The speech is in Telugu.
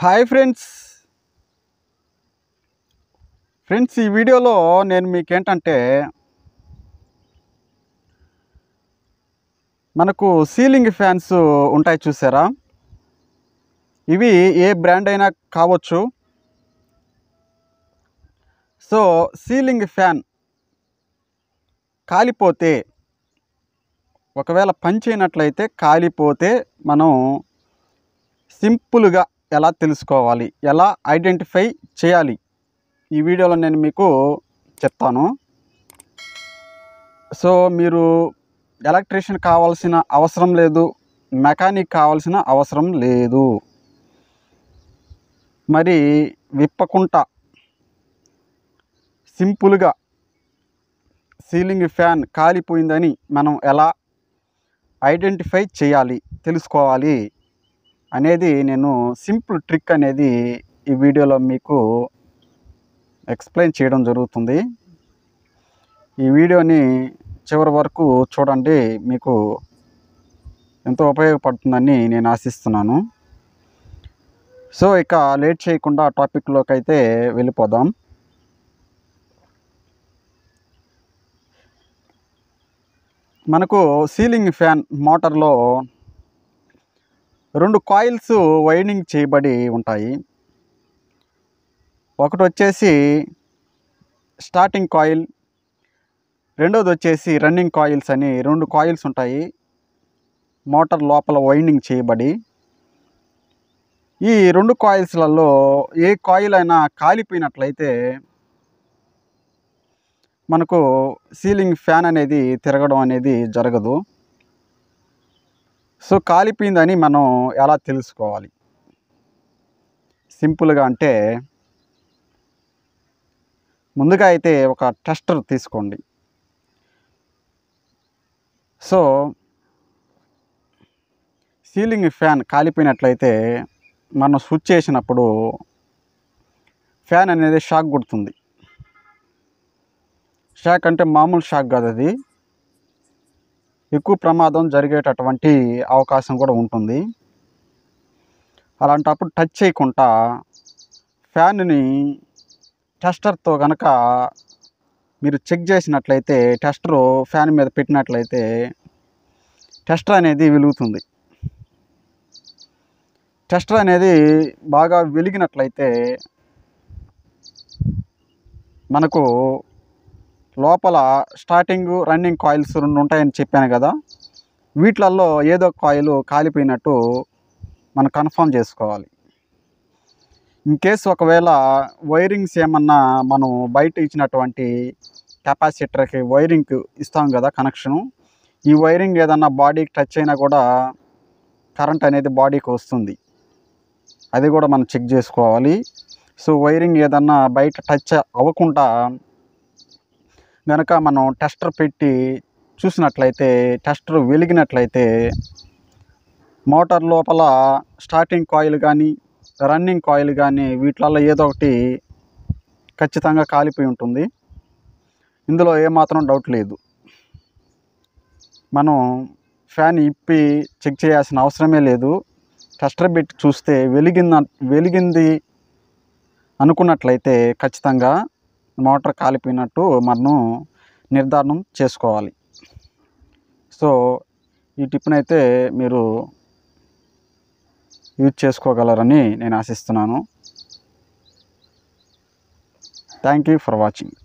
హాయ్ ఫ్రెండ్స్ ఈ వీడియోలో నేను మీకేంటంటే మనకు సీలింగ్ ఫ్యాన్స్ ఉంటాయి చూసారా. ఇవి ఏ బ్రాండ్ అయినా కావచ్చు. సో సీలింగ్ ఫ్యాన్ కాలిపోతే, ఒకవేళ పని చేయనట్లయితే కాలిపోతే మనం సింపుల్గా ఎలా తెలుసుకోవాలి, ఎలా ఐడెంటిఫై చేయాలి, ఈ వీడియోలో నేను మీకు చెప్తాను. సో మీరు ఎలక్ట్రీషియన్ కావాల్సిన అవసరం లేదు, మెకానిక్ కావాల్సిన అవసరం లేదు. మరి విప్పకుండా సింపుల్గా సీలింగ్ ఫ్యాన్ కాలిపోయిందని మనం ఎలా ఐడెంటిఫై చేయాలి, తెలుసుకోవాలి అనేది నేను సింపుల్ ట్రిక్ అనేది ఈ వీడియోలో మీకు ఎక్స్ప్లెయిన్ చేయడం జరుగుతుంది. ఈ వీడియోని చివరి వరకు చూడండి, మీకు ఎంతో ఉపయోగపడుతుందని నేను ఆశిస్తున్నాను. సో ఇక లేట్ చేయకుండా టాపిక్లోకి అయితే వెళ్ళిపోదాం. మనకు సీలింగ్ ఫ్యాన్ మోటార్లో 2 కాయిల్స్ వైండింగ్ చేయబడి ఉంటాయి. ఒకటి వచ్చేసి స్టార్టింగ్ కాయిల్, రెండోది వచ్చేసి రన్నింగ్ కాయిల్స్ అని 2 కాయిల్స్ ఉంటాయి మోటార్ లోపల వైండింగ్ చేయబడి. ఈ 2 కాయిల్స్లలో ఏ కాయిల్ అయినా కాలిపోయినట్లయితే మనకు సీలింగ్ ఫ్యాన్ అనేది తిరగడం అనేది జరగదు. సో కాలిపోయిందని మనం ఎలా తెలుసుకోవాలి? సింపుల్గా అంటే ముందుగా అయితే ఒక టెస్టర్ తీసుకోండి. సో సీలింగ్ ఫ్యాన్ కాలిపోయినట్లయితే మనం స్విచ్ చేసినప్పుడు ఫ్యాన్ అనేది షాక్ కొడుతుంది. షాక్ అంటే మామూలు షాక్ కాదు, అది ఎక్కువ ప్రమాదం జరిగేటటువంటి అవకాశం కూడా ఉంటుంది. అలాంటప్పుడు టచ్ చేయకుండా ఫ్యాన్ని టెస్టర్తో కనుక మీరు చెక్ చేసినట్లయితే, టెస్టర్ ఫ్యాన్ మీద పెట్టినట్లయితే టెస్టర్ అనేది వెలుగుతుంది. టెస్టర్ అనేది బాగా వెలిగినట్లయితే మనకు లోపల స్టార్టింగ్ రన్నింగ్ కాయిల్స్ 2 ఉంటాయని చెప్పాను కదా, వీటిలలో ఏదో కాయిల్ కాలిపోయినట్టు మనం కన్ఫర్మ్ చేసుకోవాలి. ఇన్ కేస్ ఒకవేళ వైరింగ్స్ ఏమన్నా మనం బయట ఇచ్చినటువంటి కెపాసిటర్కి వైరింగ్ ఇస్తాం కదా కనెక్షను, ఈ వైరింగ్ ఏదన్నా బాడీకి టచ్ అయినా కూడా కరెంట్ అనేది బాడీకి వస్తుంది. అది కూడా మనం చెక్ చేసుకోవాలి. సో వైరింగ్ ఏదన్నా బయట టచ్ అవ్వకుండా కనుక మనం టెస్టర్ పెట్టి చూసినట్లయితే, టెస్టర్ వెలిగినట్లయితే మోటార్ లోపల స్టార్టింగ్ కాయిల్ కానీ రన్నింగ్ కాయిల్ కానీ వీటిలలో ఏదో ఒకటి ఖచ్చితంగా కాలిపోయి ఉంటుంది. ఇందులో ఏమాత్రం డౌట్ లేదు. మనం ఫ్యాన్ ఇప్పి చెక్ చేయాల్సిన అవసరమే లేదు. టెస్టర్ పెట్టి చూస్తే వెలిగింది అనుకున్నట్లయితే ఖచ్చితంగా మోటార్ కాలిపోయినట్టు మనం నిర్ధారణం చేసుకోవాలి. సో ఈ టిప్నైతే మీరు యూజ్ చేసుకోగలరని నేను ఆశిస్తున్నాను. Thank you for watching.